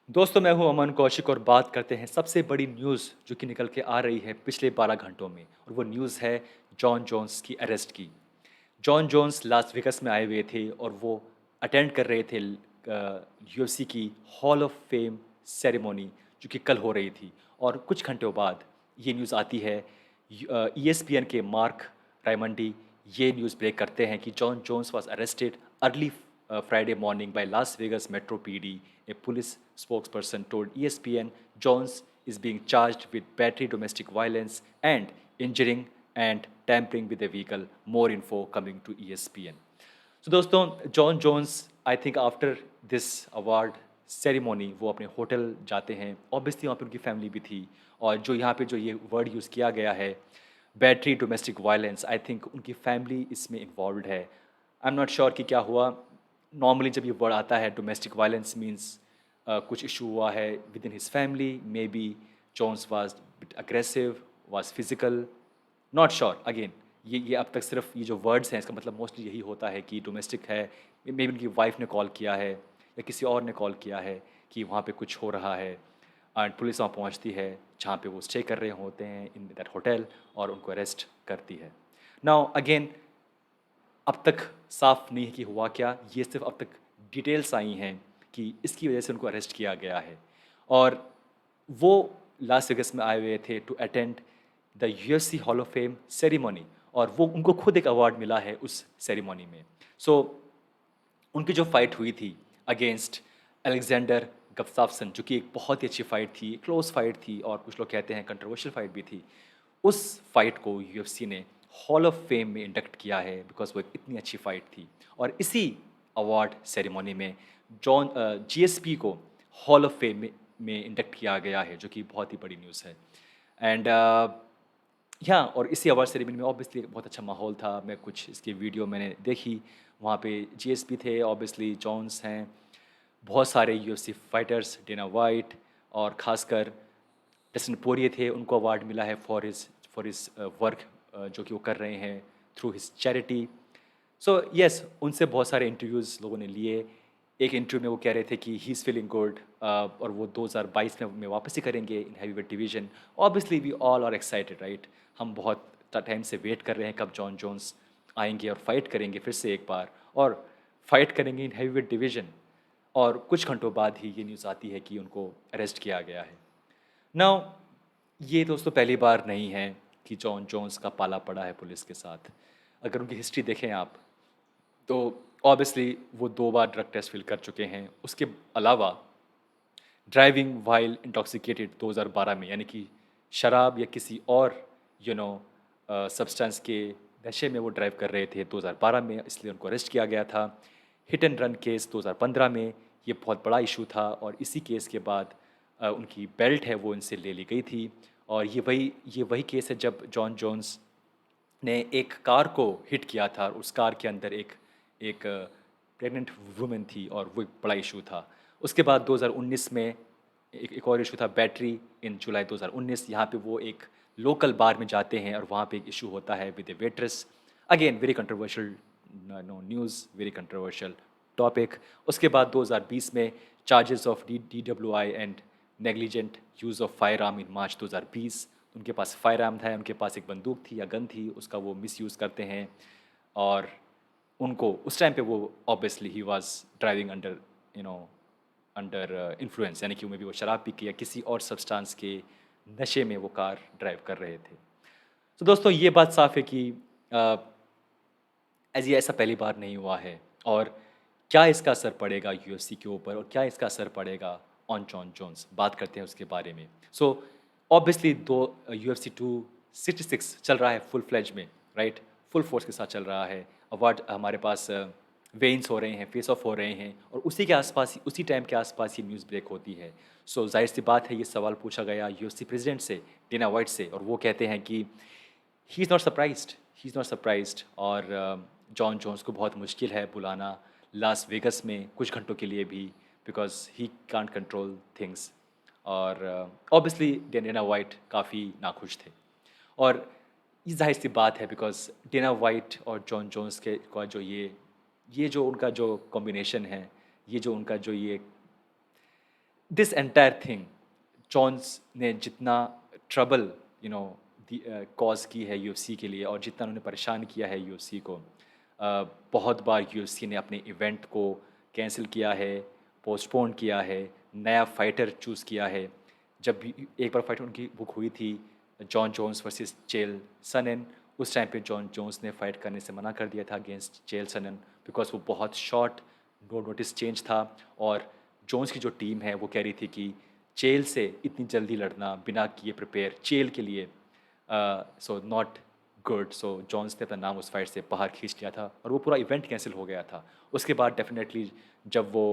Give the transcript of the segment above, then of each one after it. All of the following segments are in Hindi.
दोस्तों, मैं हूं अमन कौशिक और बात करते हैं सबसे बड़ी न्यूज़ जो कि निकल के आ रही है पिछले 12 घंटों में। और वो न्यूज़ है जॉन जोन्स की अरेस्ट की। जॉन जोन्स लास वेगस में आए हुए थे और वो अटेंड कर रहे थे यूएफसी की हॉल ऑफ फेम सेरेमनी जो कि कल हो रही थी। और कुछ घंटों बाद ये न्यूज़ आती है, ईएसपीएन के मार्क रायमंडी ये न्यूज़ ब्रेक करते हैं कि John Jones was arrested early Friday morning by Las Vegas Metro PD. A police spokesperson told ESPN Jones is being charged with battery, domestic violence, and injuring and tampering with a vehicle. More info coming to ESPN. So दोस्तों, John Jones I think after this award ceremony वो अपने होटल जाते हैं। ऑब्वियसली वहाँ पे उनकी फैमिली भी थी। और जो यहाँ पे जो ये वर्ड यूज़ किया गया है, battery domestic violence, I think उनकी फैमिली इसमें इन्वॉल्व है। आई एम नॉट श्योर कि क्या हुआ। नॉर्मली जब ये वर्ड आता है डोमेस्टिक वायलेंस मीन्स कुछ इशू हुआ है within his family, may be Jones was bit aggressive, was physical, not sure. Again ये अब तक सिर्फ ये जो वर्ड्स हैं इसका मतलब मोस्टली यही होता है कि डोमेस्टिक है। मे बी उनकी वाइफ ने कॉल किया है या किसी और ने कॉल किया है कि वहाँ पे कुछ हो रहा है। एंड पुलिस वहाँ पहुँचती है जहाँ पे वो स्टे कर रहे होते हैं इन दैट होटल, और उनको अरेस्ट करती है। नाउ अगेन अब तक साफ नहीं है कि हुआ क्या। ये सिर्फ अब तक डिटेल्स आई हैं कि इसकी वजह से उनको अरेस्ट किया गया है। और वो लास वेगस में आए हुए थे to attend the UFC hall of fame ceremony, और वो उनको खुद एक अवार्ड मिला है उस सेरेमनी में। सो उनकी जो फाइट हुई थी अगेंस्ट अलेक्जेंडर गफ्साफसन, जो कि एक बहुत ही अच्छी फाइट थी, क्लोज फाइट थी, और कुछ लोग कहते हैं कंट्रोवर्शियल फाइट भी थी। उस फाइट को यूएफसी ने हॉल ऑफ फेम में इंडक्ट किया है बिकॉज वो एक इतनी अच्छी फाइट थी। और इसी अवार्ड सेरेमनी में जॉन जीएसपी को हॉल ऑफ फेम में इंडक्ट किया गया है, जो कि बहुत ही बड़ी न्यूज़ है। एंड हाँ, और इसी अवार्ड सेरेमनी में ऑब्वियसली बहुत अच्छा माहौल था। मैं कुछ इसकी वीडियो मैंने देखी, वहाँ पे जीएसपी थे, ऑब्वियसली जॉन्स हैं, बहुत सारे यूएफसी फाइटर्स, डेना वाइट, और खासकर डस्टिन पोरिये थे। उनको अवार्ड मिला है फॉर हिज वर्क जो कि वो कर रहे हैं through his charity. So yes, उनसे बहुत सारे इंटरव्यूज़ लोगों ने लिए। एक इंटरव्यू में वो कह रहे थे कि ही इज़ फीलिंग गुड, और वो 2022 में वापस ही करेंगे in heavyweight division. Obviously we all are excited, right. हम बहुत टाइम से वेट कर रहे हैं कब जॉन जोन्स आएंगे और फाइट करेंगे फिर से एक बार, और फाइट करेंगे इन हैवी वेट डिवीजन। और कुछ घंटों बाद ही ये न्यूज़ आती है कि उनको अरेस्ट किया गया है। नाउ ये दोस्तों पहली बार नहीं है कि जॉन जोन्स का पाला पड़ा है पुलिस के साथ। अगर उनकी हिस्ट्री देखें आप, तो ऑब्वियसली वो 2 बार ड्रग टेस्ट फेल कर चुके हैं। उसके अलावा ड्राइविंग वाइल इंटॉक्सिकेटेड 2012 में, यानी कि शराब या किसी और सब्सटेंस के नशे में वो ड्राइव कर रहे थे 2012 में, इसलिए उनको अरेस्ट किया गया था। हिट एंड रन केस 2015 में, ये बहुत बड़ा इशू था, और इसी केस के बाद उनकी बेल्ट है वो इनसे ले ली गई थी। और ये वही केस है जब जॉन जोन्स ने एक कार को हिट किया था, और उस कार के अंदर एक एक प्रेग्नेंट वुमेन थी, और वो एक बड़ा इशू था। उसके बाद 2019 में एक और इशू था, बैटरी, इन जुलाई 2019। यहाँ पे वो एक लोकल बार में जाते हैं और वहाँ पे एक इशू होता है with a waitress. Again very controversial no news, very controversial topic. उसके बाद 2020 में charges of DWI and negligent use of fire arm in March 2020। उनके पास फायर आर्म था, उनके पास एक बंदूक थी या गन थी, उसका वो मिसयूज़ करते हैं। और उनको उस टाइम पे वो obviously he was driving under you know under influence, यानी कि मे बी वो शराब पी के या किसी और सब्सटेंस के नशे में वो कार ड्राइव कर रहे थे। तो दोस्तों ये बात साफ है कि एज ये ऐसा पहली बार नहीं हुआ है। और क्या इसका असर पड़ेगा यूएफसी के ऊपर, और क्या इसका असर पड़ेगा ऑन जॉन जोन्स, बात करते हैं उसके बारे में। सो ऑब्वियसली दो UFC 266 चल रहा है फुल फ्लेज में, राइट, फुल फोर्स के साथ चल रहा है। अवार्ड हमारे पास वेन्स हो रहे हैं, फेस ऑफ हो रहे हैं, और उसी के आसपास, उसी टाइम के आसपास ये न्यूज़ ब्रेक होती है। सो जाहिर सी बात है, ये सवाल पूछा गया यूएफसी प्रेसिडेंट से, डेना वाइट से, और वो कहते हैं कि ही इज़ नॉट सरप्राइज्ड। और जॉन जोन्स को बहुत मुश्किल है बुलाना लास वेगस में कुछ घंटों के लिए भी, because he can't control things. और ऑब्वियसली डेना वाइट काफ़ी नाखुश थे। और ये जाहिर सी बात है बिकॉज डेना वाइट और जॉन जोन्स के का जो ये जो उनका जो कॉम्बिनेशन है, ये जो उनका जो ये दिस एंटायर थिंग, जॉन्स ने जितना ट्रबल यू नो कॉज की है यूएफसी के लिए और जितना उन्होंने परेशान किया है यूएफसी को, बहुत बार यूएफसी ने अपने इवेंट को कैंसिल किया है, पोस्टपोन किया है, नया फाइटर चूज़ किया है। जब भी एक बार फाइट उनकी बुक हुई थी, जॉन जोन्स वर्सेस चेल सनन, उस टाइम पे जॉन जोन्स ने फाइट करने से मना कर दिया था अगेंस्ट चेल सनन, बिकॉज वो बहुत शॉर्ट नो नोटिस चेंज था। और जोन्स की जो टीम है वो कह रही थी कि चेल से इतनी जल्दी लड़ना बिना किए प्रिपेयर चेल के लिए, so not good. So Jones ने अपना नाम उस फाइट से बाहर खींच लिया था और वो पूरा इवेंट कैंसिल हो गया था। उसके बाद डेफिनेटली जब वो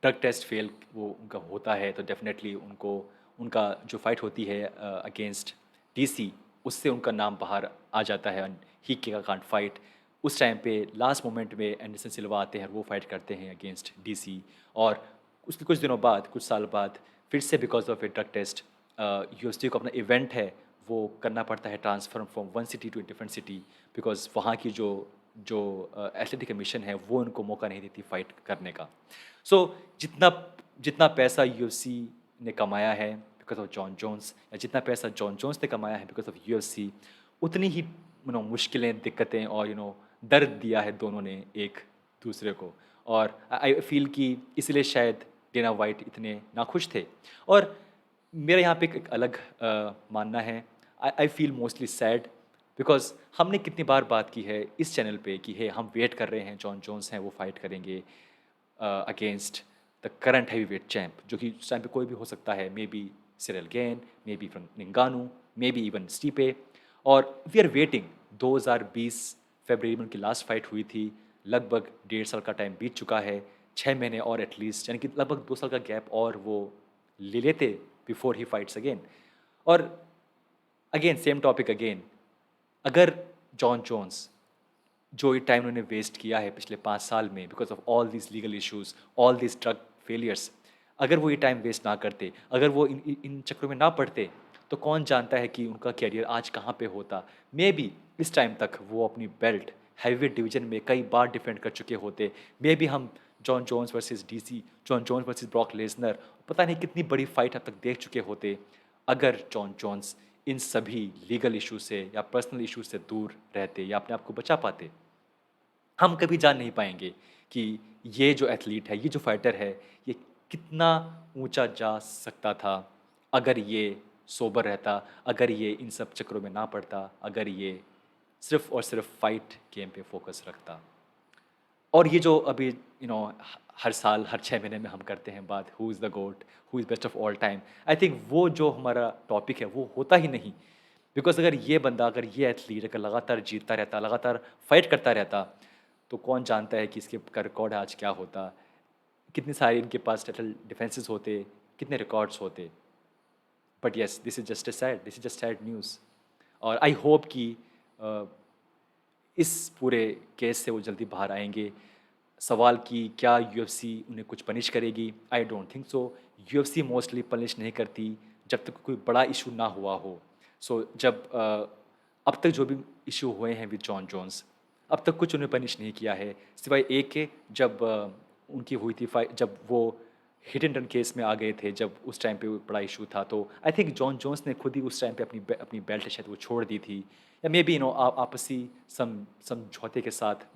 ड्रग टेस्ट फेल वो उनका होता है तो डेफिनेटली उनको उनका जो फाइट होती है अगेंस्ट डीसी, उससे उनका नाम बाहर आ जाता है, ही के कांट फाइट। उस टाइम पे लास्ट मोमेंट में एंडरसन सिल्वा आते हैं, वो फाइट करते हैं अगेंस्ट डीसी। और उसके कुछ दिनों बाद, कुछ साल बाद, फिर से because of a drug test UFC को अपना इवेंट है वो करना पड़ता है transfer from one city to a different city, because वहाँ की जो जो एथलेटिक कमीशन है वो उनको मौका नहीं देती फाइट करने का। सो जितना जितना पैसा यूएफसी ने कमाया है बिकॉज ऑफ जॉन जोन्स, या जितना पैसा जॉन जोन्स ने कमाया है बिकॉज ऑफ यूएफसी, उतनी ही मुश्किलें, दिक्कतें और दर्द दिया है दोनों ने एक दूसरे को। और आई फील कि इसलिए शायद डेना वाइट इतने नाखुश थे। और मेरा यहाँ पे एक अलग मानना है। I feel mostly sad because हमने कितनी बार बात की है इस चैनल पे कि है हम वेट कर रहे हैं, जॉन जोन्स हैं वो फाइट करेंगे against the current heavy weight champ, जो कि उस टाइम पे कोई भी हो सकता है, may be Ciryl Gane, may be from Ngannou, may be even Stipe. और वी आर वेटिंग। 2020 फरवरी में उनकी लास्ट फाइट हुई थी, लगभग 1.5 साल का टाइम बीत चुका है, 6 महीने और एटलीस्ट, यानी कि लगभग 2 साल का गैप और वो ले लेते बिफोर ही फाइट्स अगेन। और अगेन सेम टॉपिक अगेन, अगर जॉन जोन्स जो ये टाइम उन्होंने वेस्ट किया है पिछले 5 साल में because of all this legal issues, all this drug failures, अगर वो ये टाइम वेस्ट ना करते, अगर वो इन चक्रों में ना पड़ते, तो कौन जानता है कि उनका कैरियर आज कहाँ पे होता। मे बी इस टाइम तक वो अपनी बेल्ट हैवीवेट डिवीजन में कई बार डिफेंड कर चुके होते। मे बी हम John Jones versus DC, John Jones versus Brock Lesnar, पता नहीं कितनी बड़ी फाइट अब तक देख चुके होते, अगर जॉन जोन्स इन सभी लीगल इशू से या पर्सनल इशू से दूर रहते या अपने आप को बचा पाते। हम कभी जान नहीं पाएंगे कि ये जो एथलीट है, ये जो फाइटर है, ये कितना ऊंचा जा सकता था अगर ये सोबर रहता, अगर ये इन सब चक्रों में ना पड़ता, अगर ये सिर्फ और सिर्फ फाइट गेम पे फोकस रखता। और ये जो अभी हर साल हर 6 महीने में हम करते हैं बात, who is the GOAT, who is best of all time, I think वो जो हमारा टॉपिक है वो होता ही नहीं। बिकॉज अगर ये बंदा, अगर ये एथलीट अगर लगातार जीतता रहता, लगातार फाइट करता रहता, तो कौन जानता है कि इसके का रिकॉर्ड आज क्या होता, कितने सारे इनके पास टाइटल डिफेंसेस होते, कितने रिकॉर्ड्स होते। But yes, this is just a sad, this is just sad news. और आई होप कि अ, इस पूरे केस से वो जल्दी बाहर आएंगे। सवाल कि क्या यूएफसी उन्हें कुछ पनिश करेगी, I don't think so. UFC mostly punish नहीं करती जब तक कोई बड़ा इशू ना हुआ हो। सो जब अब तक जो भी इशू हुए हैं विद जॉन जोन्स, अब तक कुछ उन्हें पनिश नहीं किया है सिवाय एक के, जब उनकी हुई थी फाइट, जब वो हिट एंड रन केस में आ गए थे, जब उस टाइम पे वो बड़ा इशू था। तो आई थिंक जॉन जोन्स ने खुद ही उस टाइम पे अपनी बेल्ट शायद वो छोड़ दी थी, या मे बी आपसी समझौते के साथ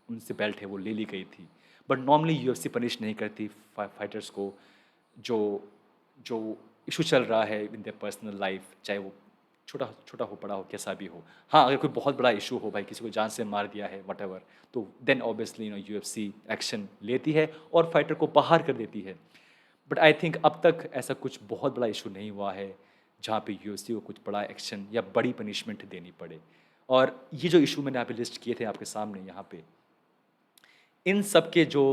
उनसे बेल्ट है वो ले ली गई थी। बट नॉर्मली यूएफसी पनिश नहीं करती फाइटर्स को जो जो इशू चल रहा है इन देयर पर्सनल लाइफ, चाहे वो छोटा छोटा हो, बड़ा हो, कैसा भी हो। हाँ, अगर कोई बहुत बड़ा इशू हो, भाई किसी को जान से मार दिया है वट एवर, तो देन ऑब्वियसली यूएफसी एक्शन लेती है और फाइटर को बाहर कर देती है। बट आई थिंक अब तक ऐसा कुछ बहुत बड़ा इशू नहीं हुआ है जहाँ पे यूएफसी को कुछ बड़ा एक्शन या बड़ी पनिशमेंट देनी पड़े। और ये जो इशू मैंने यहाँ पे लिस्ट किए थे आपके सामने यहाँ पे, इन सब के जो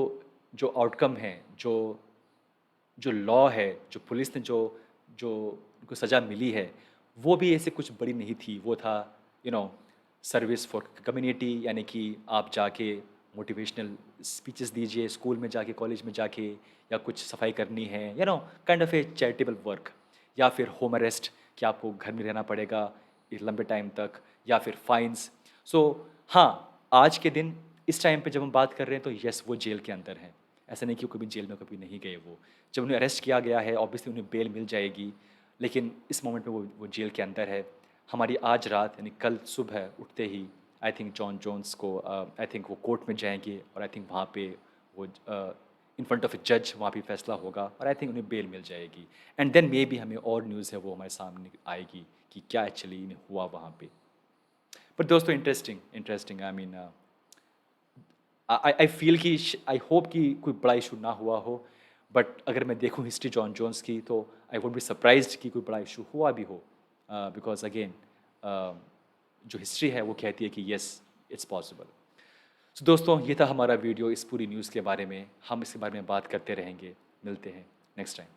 जो आउटकम है, जो जो लॉ है, जो पुलिस ने जो जो उनको सज़ा मिली है, वो भी ऐसे कुछ बड़ी नहीं थी। वो था सर्विस फॉर कम्युनिटी, यानी कि आप जाके मोटिवेशनल स्पीचेस दीजिए स्कूल में जाके, कॉलेज में जाके, या कुछ सफाई करनी है, kind of A charitable work. या फिर होम अरेस्ट, कि आपको घर में रहना पड़ेगा एक लंबे टाइम तक, या फिर फाइन्स। सो हाँ, आज के दिन इस टाइम पे जब हम बात कर रहे हैं तो यस वो जेल के अंदर हैं, ऐसा नहीं कि वो कभी जेल में कभी नहीं गए वो। जब उन्हें अरेस्ट किया गया है, ऑब्वियसली उन्हें बेल मिल जाएगी, लेकिन इस मोमेंट में वो जेल के अंदर है। हमारी आज रात यानी कल सुबह उठते ही आई थिंक जॉन जोन्स को आई थिंक वो कोर्ट में जाएँगे और आई थिंक वहाँ पे वो इन फ्रंट ऑफ अ जज वहाँ पे फैसला होगा और आई थिंक उन्हें बेल मिल जाएगी। एंड देन मे बी हमें और न्यूज़ है वो हमारे सामने आएगी कि क्या एक्चुअली इन्हें हुआ वहाँ पे। पर दोस्तों interesting I mean I feel कि आई होप कि कोई बड़ा इशू ना हुआ हो, बट अगर मैं देखूँ हिस्ट्री जॉन जोन्स की तो आई वुड बी सरप्राइज्ड कि कोई बड़ा इशू हुआ भी हो, बिकॉज अगेन जो हिस्ट्री है वो कहती है कि येस इट्स पॉसिबल। सो दोस्तों ये था हमारा वीडियो इस पूरी न्यूज़ के बारे में। हम इसके बारे में बात करते रहेंगे। मिलते हैं नेक्स्ट टाइम।